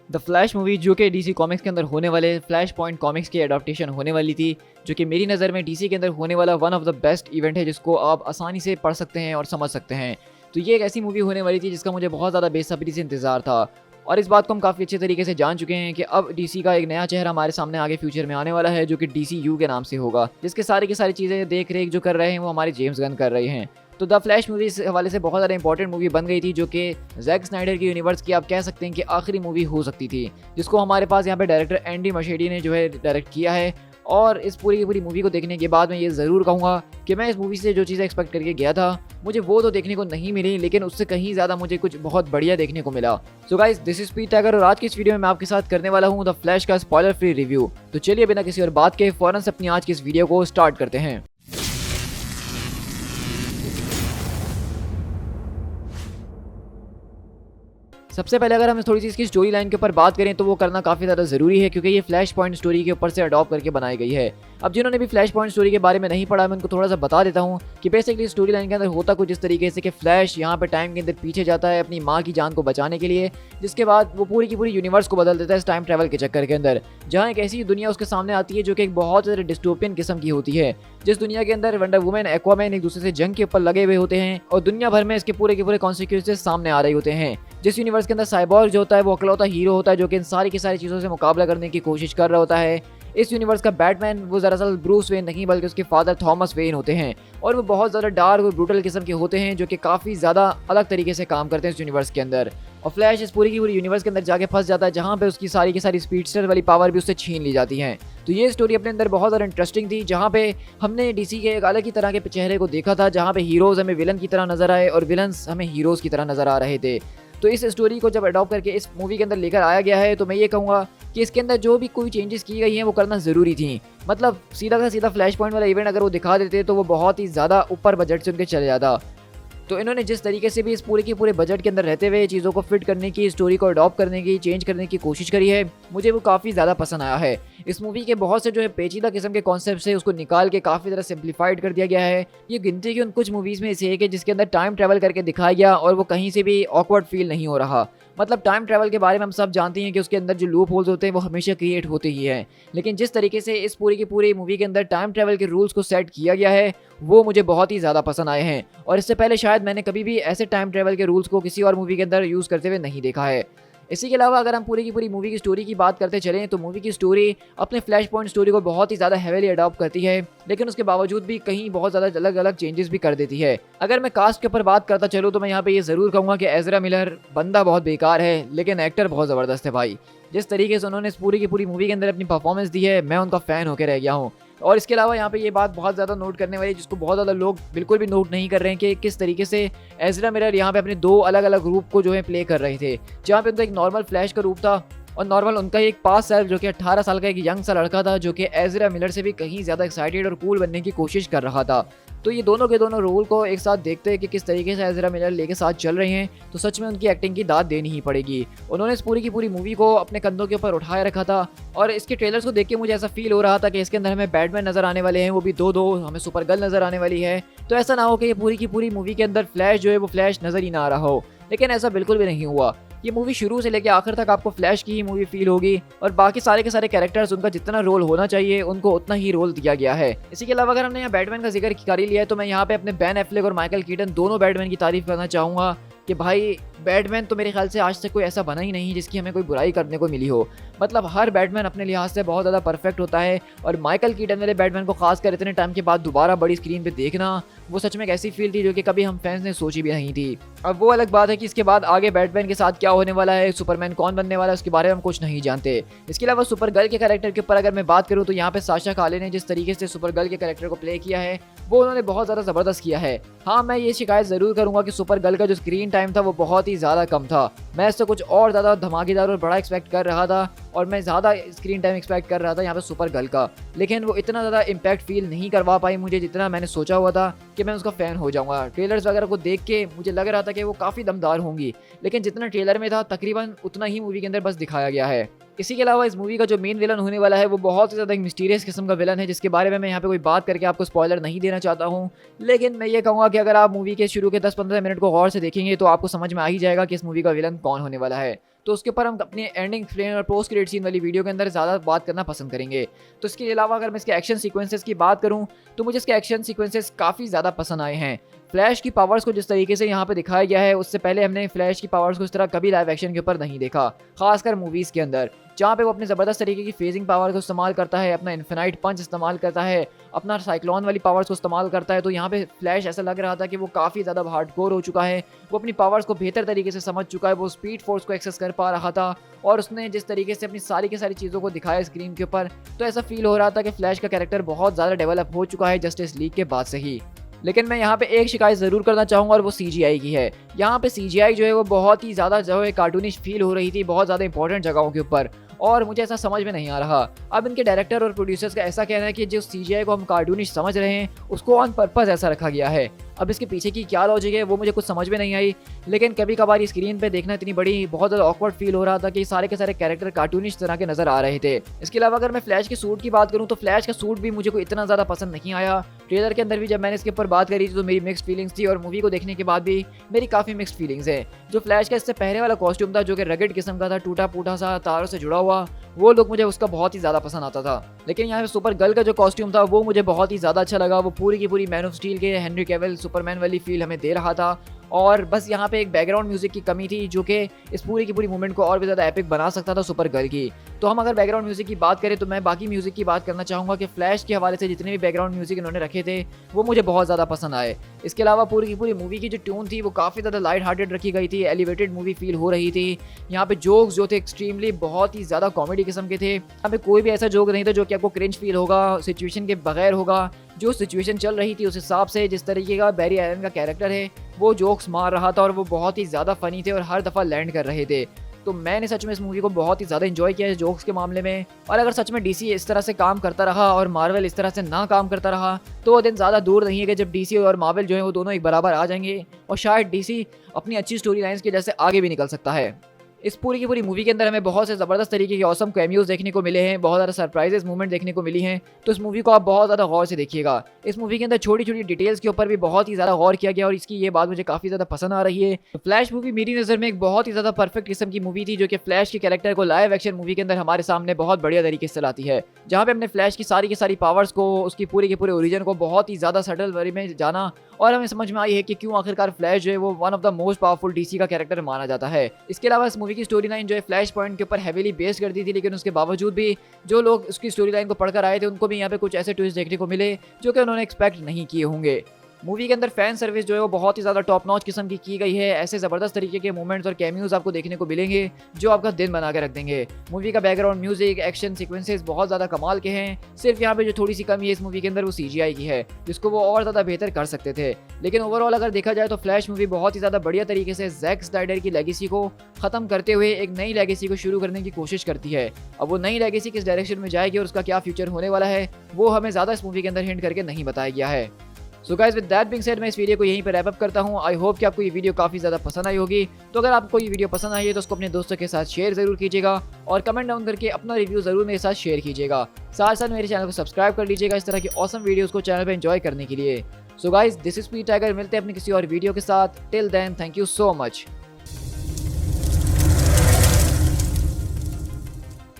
The flash movie जो कि DC comics के अंदर होने वाले फ्लैश पॉइंट कॉमिक्स की एडाप्टेशन होने वाली थी, जो कि मेरी नज़र में डीसी के अंदर होने वाला one of the best event है जिसको आप आसानी से पढ़ सकते हैं और समझ सकते हैं। तो ये एक ऐसी मूवी होने वाली थी जिसका मुझे बहुत ज़्यादा बेसब्री से इंतज़ार था, और इस बात को हम काफ़ी अच्छे तरीके से जान चुके हैं कि अब डीसी का एक नया चेहरा हमारे सामने आगे फ्यूचर में आने वाला है, जो कि डीसीयू के नाम से होगा, जिसके सारी की सारी चीज़ें देख रेख जो कर रहे हैं वो हमारे जेम्स गन कर रहे हैं। तो द फ्लैश मूवी इस हवाले से बहुत ज़्यादा इंपॉर्टेंट मूवी बन गई थी, जो कि जैक स्नाइडर की यूनिवर्स की आप कह सकते हैं कि आखिरी मूवी हो सकती थी, जिसको हमारे पास यहाँ पे डायरेक्टर एंडी मशेडी ने जो है डायरेक्ट किया है। और इस पूरी की पूरी मूवी को देखने के बाद मैं ये ज़रूर कहूँगा कि मैं इस मूवी से जो चीज़ें एक्सपेक्ट करके गया था मुझे वो तो देखने को नहीं मिली, लेकिन उससे कहीं ज़्यादा मुझे कुछ बहुत बढ़िया देखने को मिला। सो गाइस, दिस इज पीट टाइगर और आज की इस वीडियो में मैं आपके साथ करने वाला हूँ द फ्लैश का स्पॉइलर फ्री रिव्यू। तो चलिए बिना किसी और बात के फौरन से अपनी आज की इस वीडियो को स्टार्ट करते हैं। सबसे पहले अगर हम थोड़ी सी इसकी स्टोरी लाइन के ऊपर बात करें तो वो करना काफ़ी ज़्यादा ज़रूरी है, क्योंकि ये फ्लैश पॉइंट स्टोरी के ऊपर से अडॉप्ट करके बनाई गई है। अब जिन्होंने भी फ्लैश पॉइंट स्टोरी के बारे में नहीं पढ़ा, मैं उनको थोड़ा सा बता देता हूँ कि बेसिकली स्टोरी लाइन के अंदर होता कुछ इस तरीके से कि फ्लैश यहाँ पे टाइम के अंदर पीछे जाता है अपनी माँ की जान को बचाने के लिए, जिसके बाद वो पूरी की पूरी यूनिवर्स को बदल देता है इस टाइम ट्रैवल के चक्कर के अंदर, जहाँ एक ऐसी दुनिया उसके सामने आती है जो कि एक बहुत ज़्यादा डिस्टोपियन किस्म की होती है, जिस दुनिया के अंदर वंडर वुमन, एक्वामैन एक दूसरे से जंग के ऊपर लगे हुए होते हैं और दुनिया भर में इसके पूरे के पूरे कॉन्सिक्वेंसेस सामने आ रहे होते हैं। जिस यूनिवर्स के अंदर साइबॉर्ग जो होता है वो अकलौता हीरो होता है जो कि इन सारी की सारी चीज़ों से मुकाबला करने की कोशिश कर रहा होता है। इस यूनिवर्स का बैटमैन वो दरअसल ब्रूस वेन नहीं बल्कि उसके फादर थॉमस वेन होते हैं, और वो बहुत ज़्यादा डार्क और ब्रूटल किस्म के होते हैं जो कि काफ़ी ज़्यादा अलग तरीके से काम करते हैं इस यूनिवर्स के अंदर। और फ्लैश इस पूरी की पूरी यूनिवर्स के अंदर जाके फंस जाता है, जहाँ पे उसकी सारी की सारी स्पीडस्टर वाली पावर भी उससे छीन ली जाती हैं। तो ये स्टोरी अपने अंदर बहुत ज़्यादा इंटरेस्टिंग थी, जहाँ पे हमने डीसी के एक अलग ही तरह के चेहरे को देखा था, जहाँ पे हीरोज़ हमें विलन की तरह नजर आए और विलन्स हमें हीरोज़ की तरह नजर आ रहे थे। तो इस स्टोरी को जब अडॉप्ट करके इस मूवी के अंदर लेकर आया गया है तो मैं ये कहूँगा कि इसके अंदर जो भी कोई चेंजेस की गई हैं वो करना ज़रूरी थी। मतलब सीधा का सीधा फ्लैश पॉइंट वाला इवेंट अगर वो दिखा देते तो वो बहुत ही ज़्यादा ऊपर बजट से उनके चले जाता। तो इन्होंने जिस तरीके से भी इस पूरे के पूरे बजट के अंदर रहते हुए चीज़ों को फिट करने की, स्टोरी को अडॉप्ट करने की, चेंज करने की कोशिश करी है, मुझे वो काफ़ी ज़्यादा पसंद आया है। इस मूवी के बहुत से जो है पेचीदा किस्म के कॉन्सेप्ट है उसको निकाल के काफ़ी ज़्यादा सिंप्लीफाइड कर दिया गया है। ये गिनती की उन कुछ मूवीज़ में से एक है जिसके अंदर टाइम ट्रैवल करके दिखाया गया और वो कहीं से भी ऑकवर्ड फील नहीं हो रहा। मतलब टाइम ट्रैवल के बारे में हम सब जानते हैं कि उसके अंदर जो लूप होल्स होते हैं वो हमेशा क्रिएट होते ही हैं, लेकिन जिस तरीके से इस पूरी की पूरी मूवी के अंदर टाइम ट्रैवल के रूल्स को सेट किया गया है वो मुझे बहुत ही ज़्यादा पसंद आए हैं। और इससे पहले शायद मैंने कभी भी ऐसे टाइम ट्रैवल के रूल्स को किसी और मूवी के अंदर यूज़ करते हुए नहीं देखा है। इसी के अलावा अगर हम पूरी की पूरी मूवी की स्टोरी की बात करते चलें तो मूवी की स्टोरी अपने फ्लैश पॉइंट स्टोरी को बहुत ही ज़्यादा हेवीली अडॉप्ट करती है, लेकिन उसके बावजूद भी कहीं बहुत ज़्यादा अलग अलग चेंजेस भी कर देती है। अगर मैं कास्ट के ऊपर बात करता चलूँ तो मैं यहाँ पे ये ज़रूर कहूँगा कि एज़रा मिलर बंदा बहुत बेकार है, लेकिन एक्टर बहुत ज़बरदस्त है भाई। जिस तरीके से उन्होंने इस पूरी की पूरी मूवी के अंदर अपनी परफॉर्मेंस दी है, मैं उनका फ़ैन होकर रह गया हूँ। और इसके अलावा यहाँ पे ये बात बहुत ज़्यादा नोट करने वाली है जिसको बहुत ज़्यादा लोग बिल्कुल भी नोट नहीं कर रहे हैं कि किस तरीके से एज़रा मिलर यहाँ पे अपने दो अलग अलग रूप को जो है प्ले कर रहे थे, जहाँ पे उनका एक नॉर्मल फ्लैश का रूप था और नॉर्मल उनका एक पास सेल्फ जो कि 18 साल का एक यंग सा लड़का था जो कि एज़रा मिलर से भी कहीं ज़्यादा एक्साइटेड और कूल बनने की कोशिश कर रहा था। तो ये दोनों के दोनों रोल को एक साथ देखते हैं कि किस तरीके से एज़रा मिलर लेके साथ चल रहे हैं, तो सच में उनकी एक्टिंग की दाद देनी ही पड़ेगी। उन्होंने इस पूरी की पूरी मूवी को अपने कंधों के ऊपर उठाए रखा था और इसके ट्रेलर्स को देख के मुझे ऐसा फील हो रहा था कि इसके अंदर हमें बैटमैन नजर आने वाले हैं, वो भी दो हमें सुपर गर्ल नजर आने वाली है। तो ऐसा ना हो कि ये पूरी की पूरी मूवी के अंदर फ्लैश जो है वो फ्लैश नजर ही ना आ रहा हो, लेकिन ऐसा बिल्कुल भी नहीं हुआ। ये मूवी शुरू से लेकर आखिर तक आपको फ्लैश की ही मूवी फील होगी और बाकी सारे के सारे कैरेक्टर्स उनका जितना रोल होना चाहिए उनको उतना ही रोल दिया गया है। इसी के अलावा अगर हमने यहाँ बैटमैन का जिक्र कर ही लिया है तो मैं यहाँ पे अपने बेन एफ्लेक और माइकल कीटन दोनों बैटमैन की तारीफ करना चाहूँगा कि भाई बैटमैन तो मेरे ख्याल से आज तक कोई ऐसा बना ही नहीं जिसकी हमें कोई बुराई करने को मिली हो। मतलब हर बैटमैन अपने लिहाज से बहुत ज़्यादा परफेक्ट होता है और माइकल कीटन वाले बैटमैन को खासकर इतने टाइम के बाद दोबारा बड़ी स्क्रीन पे देखना वो सच में एक ऐसी फील थी जो कि कभी हम फैंस ने सोची भी नहीं थी। अब वो अलग बात है कि इसके बाद आगे बैटमैन के साथ क्या होने वाला है, सुपरमैन कौन बनने वाला है, उसके बारे में हम कुछ नहीं जानते। इसके अलावा सुपर गर्ल के कैरेक्टर के ऊपर अगर मैं बात करूँ तो यहाँ पे साशा काले ने जिस तरीके से सुपर गर्ल के कैरेक्टर को प्ले किया है वो उन्होंने बहुत ज़्यादा ज़बरदस्त किया है। हाँ, मैं ये शिकायत ज़रूर करूँगा कि सुपर गर्ल का जो स्क्रीन टाइम था वो बहुत ही ज़्यादा कम था। मैं इससे कुछ और ज़्यादा धमाकेदार और बड़ा एक्सपेक्ट कर रहा था और मैं ज़्यादा स्क्रीन टाइम एक्सपेक्ट कर रहा था यहाँ पे सुपर गर्ल का, लेकिन वो इतना ज़्यादा इम्पैक्ट फील नहीं करवा पाई मुझे जितना मैंने सोचा हुआ था कि मैं उसका फ़ैन हो जाऊँगा। ट्रेलर्स वगैरह को देख के मुझे लग रहा था कि वो काफ़ी दमदार होंगी, लेकिन जितना ट्रेलर में था तकरीबन उतना ही मूवी के अंदर बस दिखाया गया है। इसी के अलावा इस मूवी का जो मेन विलन होने वाला है वो बहुत ही ज़्यादा एक मिस्टीरियस किस्म का विलन है जिसके बारे में मैं यहाँ पे कोई बात करके आपको स्पॉइलर नहीं देना चाहता हूँ, लेकिन मैं ये कहूँगा कि अगर आप मूवी के शुरू के 10-15 मिनट को गौर से देखेंगे तो आपको समझ में आ ही जाएगा कि इस मूवी का विलन कौन होने वाला है। तो उसके ऊपर हम अपनी एंडिंग एक्सप्लेन और पोस्ट क्रेडिट सीन वाली वीडियो के अंदर ज़्यादा बात करना पसंद करेंगे। तो इसके अलावा अगर मैं इसके एक्शन सीक्वेंसेस की बात करूँ तो मुझे इसके एक्शन सीक्वेंसेस काफ़ी ज़्यादा पसंद आए हैं। फ्लैश की पावर्स को जिस तरीके से यहाँ पे दिखाया गया है उससे पहले हमने फ्लैश की पावर्स को इस तरह कभी लाइव एक्शन के ऊपर नहीं देखा, खासकर मूवीज़ के अंदर, जहाँ पे वो अपने ज़बरदस्त तरीके की फेजिंग पावर को इस्तेमाल करता है, अपना इन्फिनाइट पंच इस्तेमाल करता है, अपना साइक्लोन वाली पावर्स को इस्तेमाल करता है। तो यहाँ पे फ्लैश ऐसा लग रहा था कि वो काफ़ी ज़्यादा हार्डकोर हो चुका है, वो अपनी पावर्स को बेहतर तरीके से समझ चुका है, वो स्पीड फोर्स को एक्सेस कर पा रहा था और उसने जिस तरीके से अपनी सारी की सारी चीज़ों को दिखाया स्क्रीन के ऊपर, तो ऐसा फील हो रहा था कि फ्लैश का कैरेक्टर बहुत ज़्यादा डेवलप हो चुका है जस्टिस लीग के बाद से ही। लेकिन मैं यहाँ पे एक शिकायत ज़रूर करना चाहूँगा और वो CGI की है। यहाँ पे CGI जो है वो बहुत ही ज़्यादा जो है कार्टूनिश फील हो रही थी बहुत ज़्यादा इंपॉर्टेंट जगहों के ऊपर, और मुझे ऐसा समझ में नहीं आ रहा। अब इनके डायरेक्टर और प्रोड्यूसर्स का ऐसा कहना है कि जो CGI को हम कार्टूनिश समझ रहे हैं उसको ऑन पर्पस ऐसा रखा गया है। अब इसके पीछे की क्या लॉजिक है वो मुझे कुछ समझ में नहीं आई, लेकिन कभी कभार स्क्रीन पे देखना इतनी बड़ी बहुत ज़्यादा ऑकवर्ड फील हो रहा था कि सारे के सारे कैरेक्टर कार्टूनिश तरह के नजर आ रहे थे। इसके अलावा अगर मैं फ्लैश के सूट की बात करूँ तो फ्लैश का सूट भी मुझे कोई इतना ज़्यादा पसंद नहीं आया। ट्रेलर के अंदर भी जब मैंने इसके ऊपर बात करी थी तो मेरी मिक्स्ड फीलिंग्स थी और मूवी को देखने के बाद भी मेरी काफ़ी मिक्स्ड फीलिंग्स है। जो फ्लैश का इससे पहले वाला कॉस्ट्यूम था जो कि रगड़ किस्म का था, टूटा फूटा सा तारों से जुड़ा हुआ, वो लोग मुझे उसका बहुत ही ज़्यादा पसंद आता था। लेकिन यहाँ पे सुपर गर्ल का जो कॉस्ट्यूम था वो मुझे बहुत ही ज़्यादा अच्छा लगा। वो पूरी की पूरी मैन ऑफ स्टील के हेनरी कैविल सुपरमैन वाली फील हमें दे रहा था, और बस यहाँ पे एक बैकग्राउंड म्यूजिक की कमी थी जो कि इस पूरी की पूरी मूवमेंट को और भी ज़्यादा एपिक बना सकता था सुपर गर्ल की। तो हम अगर बैकग्राउंड म्यूजिक की बात करें तो मैं बाकी म्यूजिक की बात करना चाहूँगा कि फ्लैश के हवाले से जितने भी बैकग्राउंड म्यूजिक इन्होंने रखे थे वो मुझे बहुत ज़्यादा पसंद आए। इसके अलावा पूरी की पूरी मूवी की जो ट्यून थी वो काफ़ी ज़्यादा लाइट हार्टेड रखी गई थी, एलिवेटेड मूवी फील हो रही थी। यहाँ पे जोक्स जो थे एक्सट्रीमली बहुत ही ज़्यादा कॉमेडी किस्म के थे। यहाँ पे कोई भी ऐसा जोक नहीं था जो कि आपको क्रिंज फील होगा, सिचुएशन के बगैर होगा। जो सिचुएशन चल रही थी उस हिसाब से जिस तरीके का बैरी एलन का कैरेक्टर है वो जोक्स मार रहा था और वो बहुत ही ज़्यादा फनी थे और हर दफ़ा लैंड कर रहे थे। तो मैंने सच में इस मूवी को बहुत ही ज़्यादा एंजॉय किया है जोक्स के मामले में। और अगर सच में DC इस तरह से काम करता रहा और मार्वल इस तरह से ना काम करता रहा तो वो दिन ज़्यादा दूर नहीं है कि जब DC और मार्वल जो है वो दोनों एक बराबर आ जाएंगे और शायद DC अपनी अच्छी स्टोरी लाइन्स की वजह से आगे भी निकल सकता है। इस पूरी की पूरी मूवी के अंदर हमें बहुत से ज़बरदस्त तरीके के ऑसम कैमियोज देखने को मिले हैं, बहुत ज़्यादा सरप्राइजेस मूवमेंट देखने को मिली हैं। तो इस मूवी को आप बहुत ज़्यादा गौर से देखिएगा। इस मूवी के अंदर छोटी छोटी डिटेल्स के ऊपर भी बहुत ही ज़्यादा गौर किया गया और इसकी ये बात मुझे काफ़ी ज़्यादा पसंद आ रही है। फ्लैश मूवी मेरी नज़र में एक बहुत ही ज़्यादा परफेक्ट किस्म की मूवी थी जो कि फ्लैश के कैरेक्टर को लाइव एक्शन मूवी के अंदर हमारे सामने बहुत बढ़िया तरीके से लाती है, जहाँ पे हमने फ्लैश की सारी पावर्स को, उसकी पूरे के पूरे ओरिजिन को बहुत ही ज़्यादा सटल वे में जाना और हमें समझ में आई है कि क्यों आखिरकार फ्लैश जो है वो one of the most powerful DC का कैरेक्टर माना जाता है। इसके अलावा इस मूवी की स्टोरी लाइन जो है फ्लैश पॉइंट के ऊपर हेवीली बेस्ड कर दी थी, लेकिन उसके बावजूद भी जो लोग उसकी स्टोरी लाइन को पढ़कर आए थे उनको भी यहाँ पे कुछ ऐसे ट्विस्ट देखने को मिले जो कि उन्होंने एक्सपेक्ट नहीं किए होंगे। मूवी के अंदर फैन सर्विस जो है वो बहुत ही ज़्यादा टॉप नॉच किस्म की गई है। ऐसे ज़बरदस्त तरीके के मोमेंट्स और कैमियोज आपको देखने को मिलेंगे जो आपका दिन बना के रख देंगे। मूवी का बैकग्राउंड म्यूजिक, एक्शन सीक्वेंसेस बहुत ज़्यादा कमाल के हैं। सिर्फ यहाँ पे जो थोड़ी सी कमी है इस मूवी के अंदर वो CGI की है, जिसको वो और ज़्यादा बेहतर कर सकते थे। लेकिन ओवरऑल अगर देखा जाए तो फ्लैश मूवी बहुत ही ज़्यादा बढ़िया तरीके से जैक स्नाइडर की लेगेसी को ख़त्म करते हुए एक नई लेगेसी को शुरू करने की कोशिश करती है। अब वो नई लेगेसी किस डायरेक्शन में जाएगी और उसका क्या फ्यूचर होने वाला है वो हमें ज़्यादा इस मूवी के अंदर हिंट करके नहीं बताया गया है। So guys with that being said मैं इस वीडियो को यहीं पर रैप अप करता हूँ। आई होप कि आपको ये वीडियो काफ़ी ज़्यादा पसंद आई होगी। तो अगर आपको ये वीडियो पसंद आई है तो उसको अपने दोस्तों के साथ शेयर ज़रूर कीजिएगा और कमेंट डाउन करके अपना रिव्यू ज़रूर मेरे साथ शेयर कीजिएगा। साथ साथ मेरे चैनल को सब्सक्राइब कर लीजिएगा इस तरह की ऑसम वीडियोज़ को चैनल पर एंजॉय करने के लिए। So guys this is Speed Tiger, मिलते हैं अपनी किसी और वीडियो के साथ। Till then thank you so much.